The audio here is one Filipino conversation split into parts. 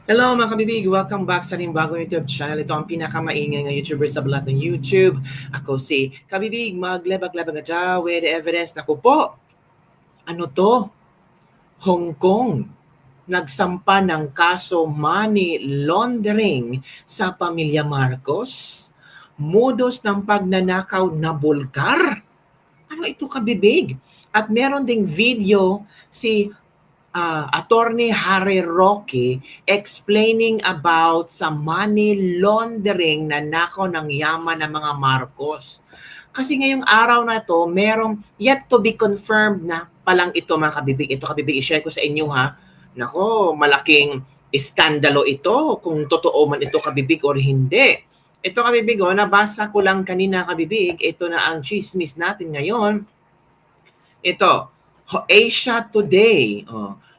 Hello mga kabibig! Welcome back sa ating bagong YouTube channel. Ito ang pinakamaingay ng YouTuber sa balat ng YouTube. Ako si Kabibig, maglebag-lebag na dyan with evidence. Naku po, ano to? Hong Kong. Nagsampa ng kaso money laundering sa pamilya Marcos. Modus ng pagnanakaw na bulkar. Ano ito kabibig? At meron ding video si Attorney Harry Roque explaining about sa money laundering na nakaw ng yaman ng mga Marcos. Kasi ngayong araw na to, merong yet to be confirmed na palang ito mga kabibig. Ito kabibig, i-share ko sa inyo ha. Nako, malaking iskandalo ito kung totoo man ito kabibig or hindi. Ito kabibig, nabasa ko lang kanina kabibig. Ito na ang chismis natin ngayon. Ito, Asia Today.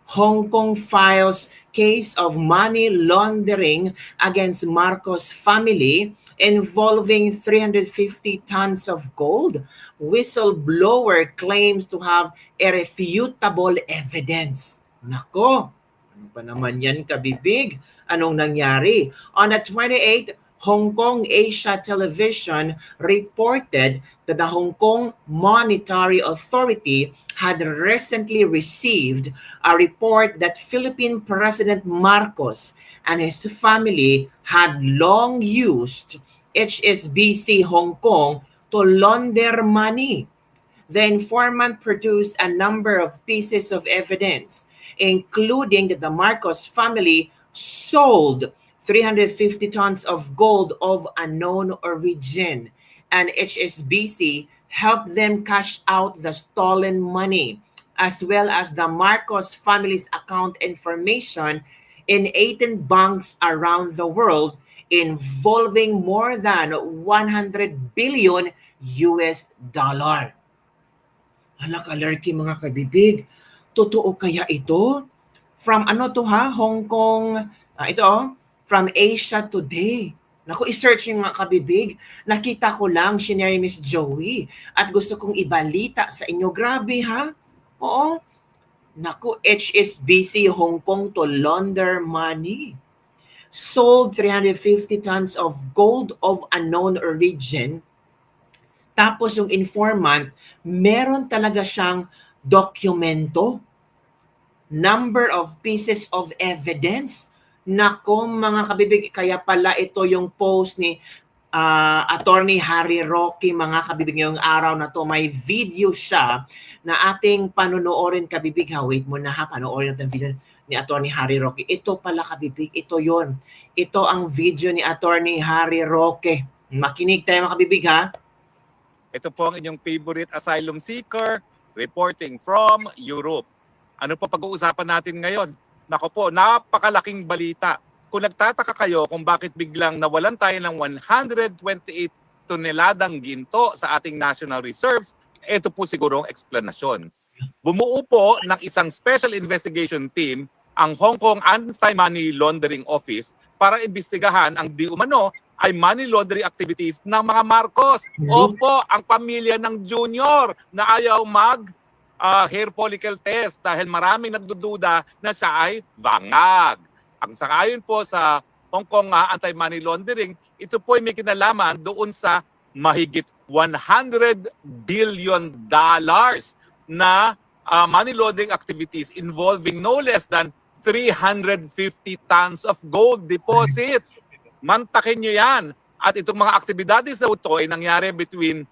Hong Kong files case of money laundering against Marcos family involving 350 tons of gold. Whistleblower claims to have irrefutable evidence. Nako, ano pa naman yan kabibig? Anong nangyari? On the 28th, Hong Kong Asia Television reported that the Hong Kong Monetary Authority had recently received a report that Philippine President Marcos and his family had long used HSBC Hong Kong to launder money. The informant produced a number of pieces of evidence, including that the Marcos family sold 350 tons of gold of unknown origin, and HSBC helped them cash out the stolen money, as well as the Marcos family's account information in 18 banks around the world, involving more than 100 billion US dollar. Anak-alerky mga kabibig, totoo kaya ito? From ano to ha? Hong Kong, from Asia Today. Naku, i-search yung mga kabibig. Nakita ko lang, shinare Miss Joey. At gusto kong ibalita sa inyo. Grabe ha? Oo. Naku, HSBC Hong Kong to launder money. Sold 350 tons of gold of unknown origin. Tapos yung informant, meron talaga siyang dokumento, number of pieces of evidence. Nako mga kabibig, kaya pala ito yung post ni Attorney Harry Roque, mga kabibig, ngayong araw na to. May video siya na ating panonoorin kabibig ha. Wait mo na ha, panoorin natin video ni Attorney Harry Roque. Ito pala kabibig, ito yon. Ito ang video ni Attorney Harry Roque. Makinig tayo mga kabibig ha. Ito po ang inyong favorite asylum seeker reporting from Europe. Ano po pag-uusapan natin ngayon? Nako po, napakalaking balita. Kung nagtataka kayo kung bakit biglang nawalan tayo ng 128 toneladang ginto sa ating national reserves, ito po siguro ang eksplanasyon. Bumuo po ng isang special investigation team ang Hong Kong Anti-Money Laundering Office para imbestigahan ang di umano ay money laundering activities ng mga Marcos. Opo, ang pamilya ng Junior na ayaw hair follicle test dahil maraming nagdududa na siya ay bangag. Ang sangayon po sa Hong Kong anti-money laundering, ito po ay may kinalaman doon sa mahigit $100 billion na money laundering activities involving no less than 350 tons of gold deposits. Mantakin nyo yan. At itong mga aktibidades na ito ay nangyari between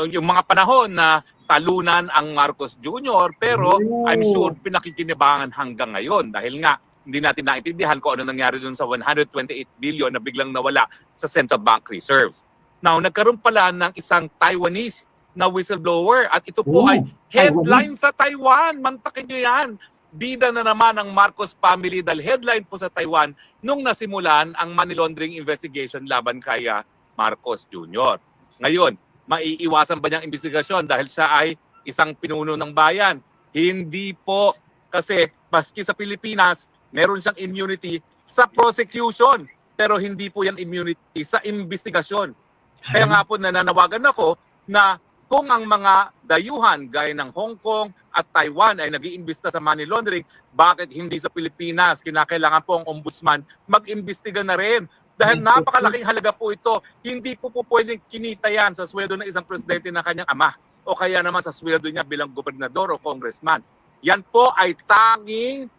yung mga panahon na talunan ang Marcos Jr. Pero I'm sure pinakikinabangan hanggang ngayon dahil nga hindi natin naintindihan kung ano nangyari dun sa 128 billion na biglang nawala sa Central Bank Reserves. Now, nagkaroon pala ng isang Taiwanese na whistleblower at ito po ay headline sa Taiwan. Mantakin nyo yan. Bida na naman ang Marcos family dahil headline po sa Taiwan nung nasimulan ang money laundering investigation laban kay Marcos Jr. Ngayon, maiiwasan ba niyang investigasyon dahil siya ay isang pinuno ng bayan? Hindi po, kasi maski sa Pilipinas, meron siyang immunity sa prosecution pero hindi po yan immunity sa investigasyon. Kaya nga po nananawagan ako na Kung ang mga dayuhan gaya ng Hong Kong at Taiwan ay nag-iimbesta sa money laundering, bakit hindi sa Pilipinas? Kinakailangan po ang ombudsman mag-imbestiga na rin. Dahil napakalaking halaga po ito. Hindi po pwedeng kinita yan sa sweldo ng isang presidente ng kanyang ama o kaya naman sa sweldo niya bilang gobernador o congressman. Yan po ay tanging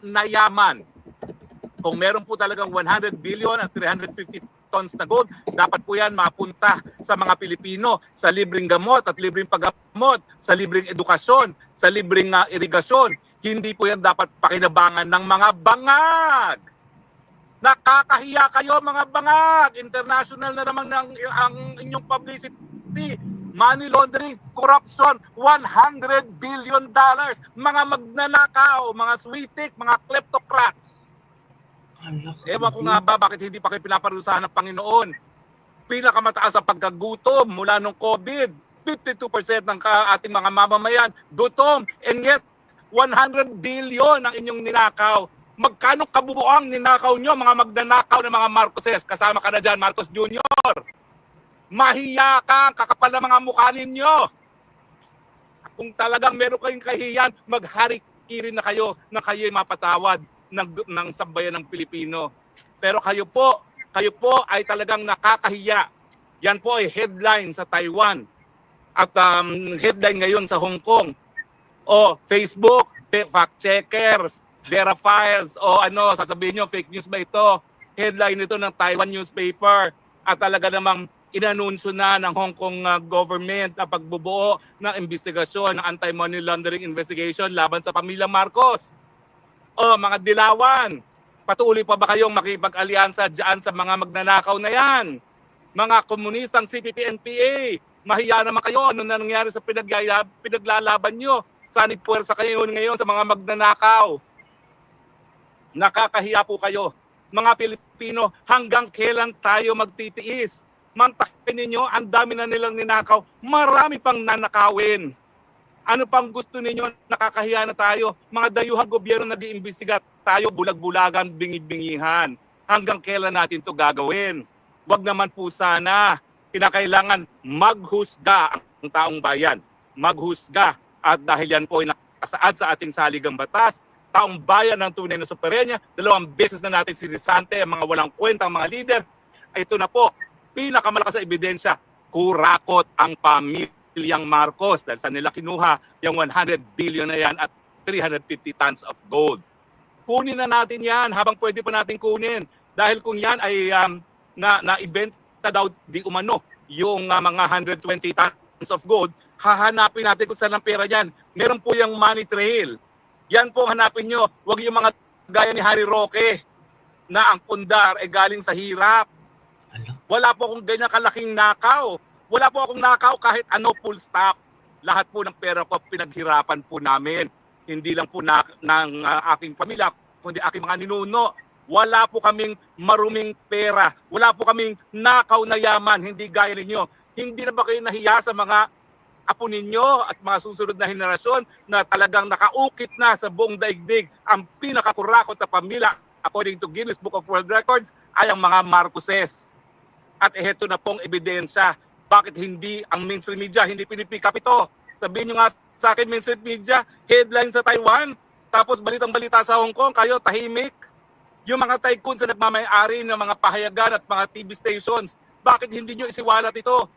nayaman. Kung meron po talagang 100 billion at 350 tons na gold, dapat po yan mapunta sa mga Pilipino sa libreng gamot at libreng paggamot, sa libreng edukasyon, sa libreng irigasyon. Hindi po yan dapat pakinabangan ng mga bangag. Nakakahiya kayo mga bangag. International na naman ang inyong publicity. Money laundering, corruption, $100 billion. Mga magnanakaw, mga switik, mga kleptocrats. Ewan ko nga ba bakit hindi pa kayo pinaparusahan ng Panginoon. Pinakamataas ang pagkagutom mula nung COVID. 52% ng ating mga mamamayan gutom. And yet, 100 billion ang inyong ninakaw. Magkano kabubuang ninakaw nyo mga magnanakaw ng mga Marcoses? Kasama ka na dyan, Marcos Jr. Mahiya ka, kakapal na mga mukha ninyo. Kung talagang meron kayong kahiyan, maghari-kirin na kayo na kayo'y mapatawad ng sambayan ng Pilipino. Pero kayo po ay talagang nakakahiya. Yan po ay headline sa Taiwan at headline ngayon sa Hong Kong. O Facebook, fact checkers, Vera Files, o ano, sasabihin nyo, fake news ba ito? Headline ito ng Taiwan newspaper at talaga namang inanunsyo na ng Hong Kong government na pagbubuo ng investigasyon ng anti-money laundering investigation laban sa pamilya Marcos. O mga dilawan, patuloy pa ba kayong makipag-alyansa dyan sa mga magnanakaw na yan? Mga komunistang CPP-NPA, mahiya naman kayo. Ano na nangyari sa pinaglalaban nyo? Sanib puwersa kayo ngayon sa mga magnanakaw. Nakakahiya po kayo. Mga Pilipino, hanggang kailan tayo magtitiis? Mantakin ninyo, ang dami na nilang ninakaw. Marami pang nanakawin. Ano pang gusto ninyo? Nakakahiya na tayo. Mga dayuhang gobyerno nag-iimbestiga. Tayo bulag-bulagan, bingi-bingihan. Hanggang kailan natin to gagawin? Wag naman po sana. Kinakailangan maghusga ang taong bayan. Maghusga. At dahil yan po ay nakasaad sa ating saligang batas, taong bayan ng tunay na soberenya, 2 beses na natin sinisante ang mga walang kwentang mga leader. Ito na po, pinakamalakas na ebidensya, kurakot ang pamilyang Marcos dahil sa nila kinuha yung 100 billion na yan at 350 tons of gold. Kunin na natin yan habang pwede pa natin kunin. Dahil kung yan ay na-ibenta daw di umano yung mga 120 tons of gold, hahanapin natin kung saan ang pera yan. Meron po yung money trail. Yan po hanapin nyo. Huwag yung mga gaya ni Harry Roque na ang pundar ay galing sa hirap. Wala po akong ganyan kalaking nakaw. Wala po akong nakaw kahit ano, full stop. Lahat po ng pera ko pinaghirapan po namin. Hindi lang po ng aking pamilya, kundi aking mga ninuno. Wala po kaming maruming pera. Wala po kaming nakaw na yaman. Hindi gaya ninyo. Hindi na ba kayo nahiya sa mga apo ninyo at mga susunod na henerasyon na talagang nakaukit na sa buong daigdig? Ang pinakakurakot na pamilya, according to Guinness Book of World Records, ay ang mga Marcoses. At eheto na pong ebidensya. Bakit hindi ang mainstream media hindi pinipikap ito? Sabihin nyo nga sa akin, mainstream media, headline sa Taiwan, tapos balitang-balita sa Hong Kong, kayo tahimik. Yung mga tycoons na nagmamay-ari ng mga pahayagan at mga TV stations, bakit hindi nyo isiwalat ito?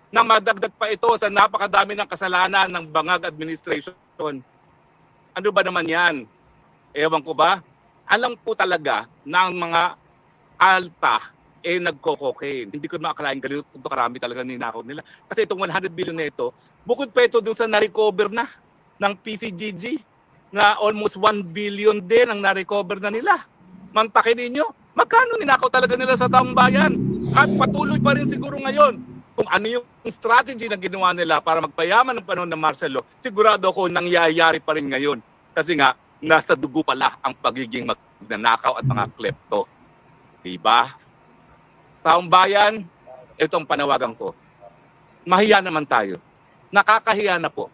Na madagdag pa ito sa napakadami ng kasalanan ng bangag administration. Ano ba naman yan? Ewan ko ba? Alam ko talaga na ang mga alta nagko-cocaine. Hindi ko makakalain ganito karami talaga ninakaw nila. Kasi itong 100 billion na ito, bukod pa ito doon sa na-recover na ng PCGG na almost 1 billion din ang na-recover na nila. Mantakin ninyo, magkano ninakaw talaga nila sa taong bayan? At patuloy pa rin siguro ngayon kung ano yung strategy na ginawa nila para magpayaman ng panahon ng Marcelo, sigurado ako nangyayari pa rin ngayon. Kasi nga, nasa dugo pala ang pagiging magnanakaw at mga klepto. Diba? Taong bayan, itong panawagan ko. Mahiya naman tayo. Nakakahiya na po.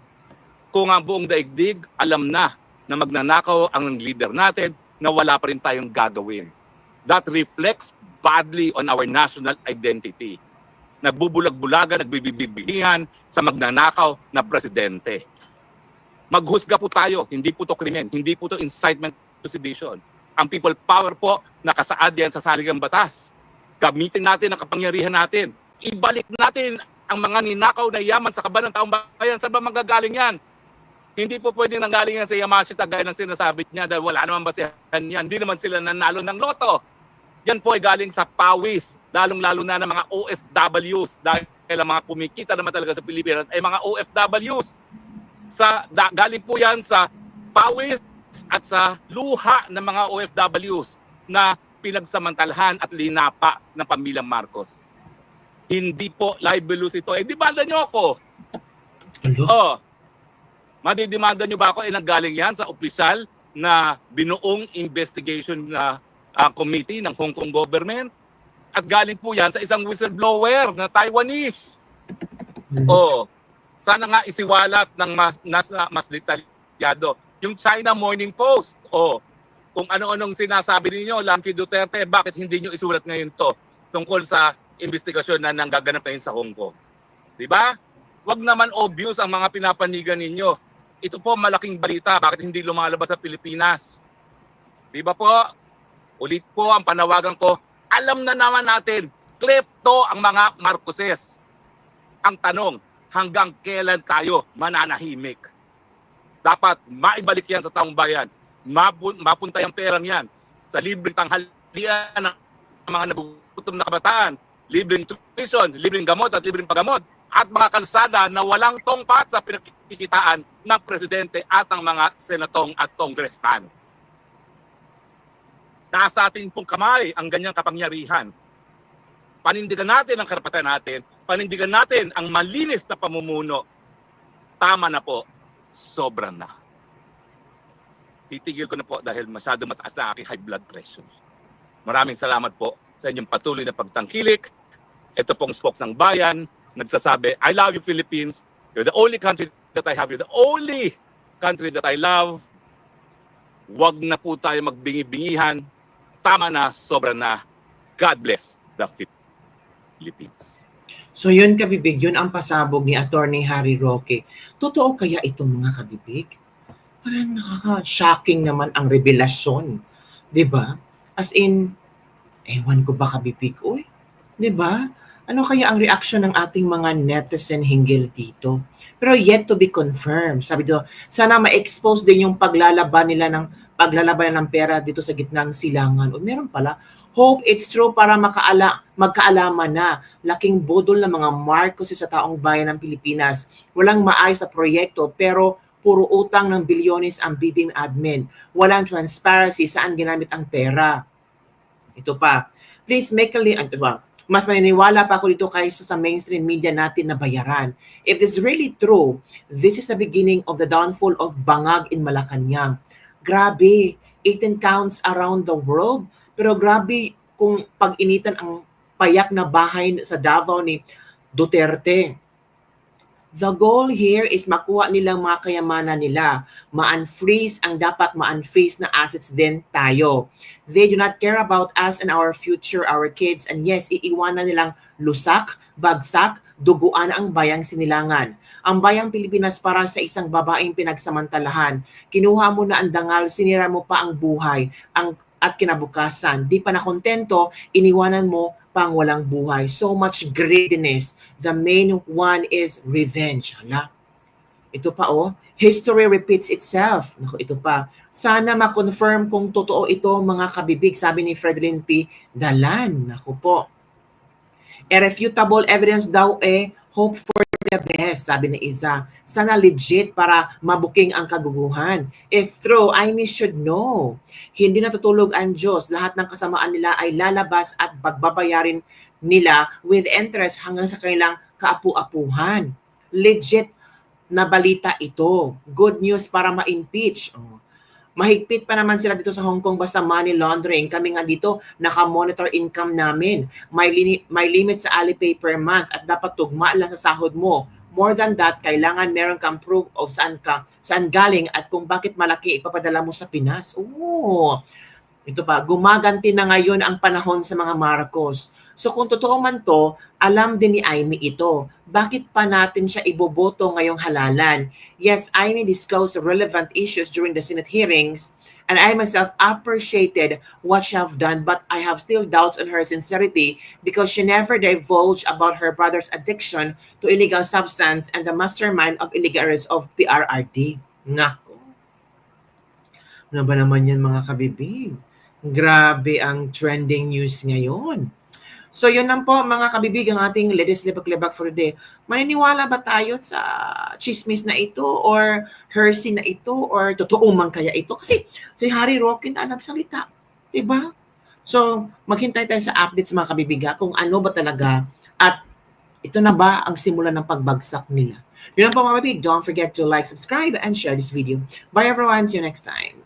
Kung ang buong daigdig, alam na magnanakaw ang leader natin, na wala pa rin tayong gagawin. That reflects badly on our national identity. nagbubulag-bulagan, nagbibibigihan sa magnanakaw na presidente. Maghusga po tayo, hindi po to krimen, hindi po to incitement to sedition. Ang people power po, nakasaad yan sa saligang batas. Gamitin natin ang kapangyarihan natin. Ibalik natin ang mga ninakaw na yaman sa kaban ng taong bayan. Saan ba manggagaling yan? Hindi po pwedeng nanggaling yan sa Yamashita gaya ng sinasabi niya dahil wala naman basihan yan. Hindi naman sila nanalo ng loto. Yan po ay galing sa pawis, lalong-lalo na ng mga OFWs dahil ang mga kumikita naman talaga sa Pilipinas ay mga OFWs. Galing po yan sa pawis at sa luha ng mga OFWs na pinagsamantalahan at linapa ng pamilyang Marcos. Hindi po libelous ito. Eh, demanda nyo ako. Oh, madidemanda nyo ba ako? Eh, nanggaling yan sa opisyal na binuong investigation na committee ng Hong Kong government. At galing po yan sa isang whistleblower na Taiwanese. Oh, sana nga isiwalat ng mas detalyado. Yung China Morning Post, kung ano-anong sinasabi ninyo, Lumpy Duterte, bakit hindi nyo isulat ngayon to tungkol sa investigasyon na nanggaganap ngayon sa Hong Kong? Diba? Wag naman obvious ang mga pinapanigan ninyo. Ito po malaking balita, bakit hindi lumalabas sa Pilipinas? Diba po? Ulit po ang panawagan ko, alam na naman natin, klepto ang mga Marcoses. Ang tanong, hanggang kailan tayo mananahimik? Dapat maibalik yan sa taong bayan. Mapunta yung perang yan sa libreng tanghalian ng mga nagugutom na kabataan, libreng tuition, libreng gamot at libreng pagamot, at mga kalsada na walang tongpat sa pinagkikitaan ng presidente at ng mga senatong at congressman. Nasa ating pong kamay ang ganyang kapangyarihan. Panindigan natin ang karapatan natin, panindigan natin ang malinis na pamumuno. Tama na po, sobra na. Titigil ko na po dahil masyado mataas na aking high blood pressure. Maraming salamat po sa inyong patuloy na pagtangkilik. Ito pong spokes ng bayan, nagsasabi, I love you Philippines. You're the only country that I have. You're the only country that I love. Huwag na po tayo magbingi-bingihan. Tama na, sobra na. God bless the Philippines. So yun kabibig, yun ang pasabog ni Attorney Harry Roque. Totoo kaya itong mga kabibig? Parang nakaka-shocking naman ang revelasyon. 'Di ba? As in, ewan ko ba kabibig? Uy, 'di ba? Ano kaya ang reaction ng ating mga netizen hinggil dito? Pero yet to be confirmed. Sabi do, sana ma-expose din yung paglalaban ng pera dito sa gitnang silangan. O meron pala, hope it's true para magkaalaman na laking budol ng mga Marcos sa taong bayan ng Pilipinas. Walang maayos na proyekto pero puro utang ng bilyones ang BBM admin. Walang transparency saan ginamit ang pera. Ito pa. Please make a mas maniniwala pa ako dito kaysa sa mainstream media natin na bayaran. If this is really true, this is the beginning of the downfall of Bangag in Malacanang. Grabe, 18 counts around the world. Pero grabe kung pag-initan ang payak na bahay sa Davao ni Duterte. The goal here is makuha nilang mga kayamanan nila. Ma-unfreeze ang dapat ma-unfreeze na assets din tayo. They do not care about us and our future, our kids. And yes, iiwanan nilang lusak, bagsak, duguan ang bayang sinilangan. Ang bayang Pilipinas para sa isang babaeng pinagsamantalahan. Kinuha mo na ang dangal, sinira mo pa ang buhay at kinabukasan. Di pa nakontento, iniwanan mo pang walang buhay. So much greediness. The main one is revenge. Hala. Ito pa history repeats itself. Naku, ito pa. Sana ma-confirm kung totoo ito mga kabibig, sabi ni Fredlyn P. Dalan. Naku po. Irrefutable evidence daw hope for the best, sabi ni Iza. Sana legit para mabuking ang kaguguhan. If true, I should know. Hindi natutulog ang Diyos. Lahat ng kasamaan nila ay lalabas at pagbabayarin nila with interest hanggang sa kanilang kaapu-apuhan. Legit na balita ito. Good news para ma-impeach. Mahigpit pa naman sila dito sa Hong Kong basta money laundering. Kami nga dito, naka-monitor income namin. May limit sa Alipay per month at dapat tugma lang sa sahod mo. More than that, kailangan meron kang proof of saan galing at kung bakit malaki ipapadala mo sa Pinas. Ito pa, gumaganti na ngayon ang panahon sa mga Marcos. So kung totoo man to, alam din ni Amy ito. Bakit pa natin siya iboboto ngayong halalan? Yes, Amy disclosed relevant issues during the Senate hearings, and I myself appreciated what she have done, but I have still doubts on her sincerity because she never divulged about her brother's addiction to illegal substance and the mastermind of illegal arrest of PRRD. Nako. Ano ba naman yan mga kabibig? Grabe ang trending news ngayon. So yun lang po mga kabibig ang ating latest libak-libak for the day. Maniniwala ba tayo sa chismis na ito or hearsay na ito or totoo man kaya ito? Kasi si Harry Roque na nagsalita. Diba? So maghintay tayo sa updates mga kabibig kung ano ba talaga at ito na ba ang simula ng pagbagsak nila. Yun lang po mga kabibig. Don't forget to like, subscribe, and share this video. Bye everyone. See you next time.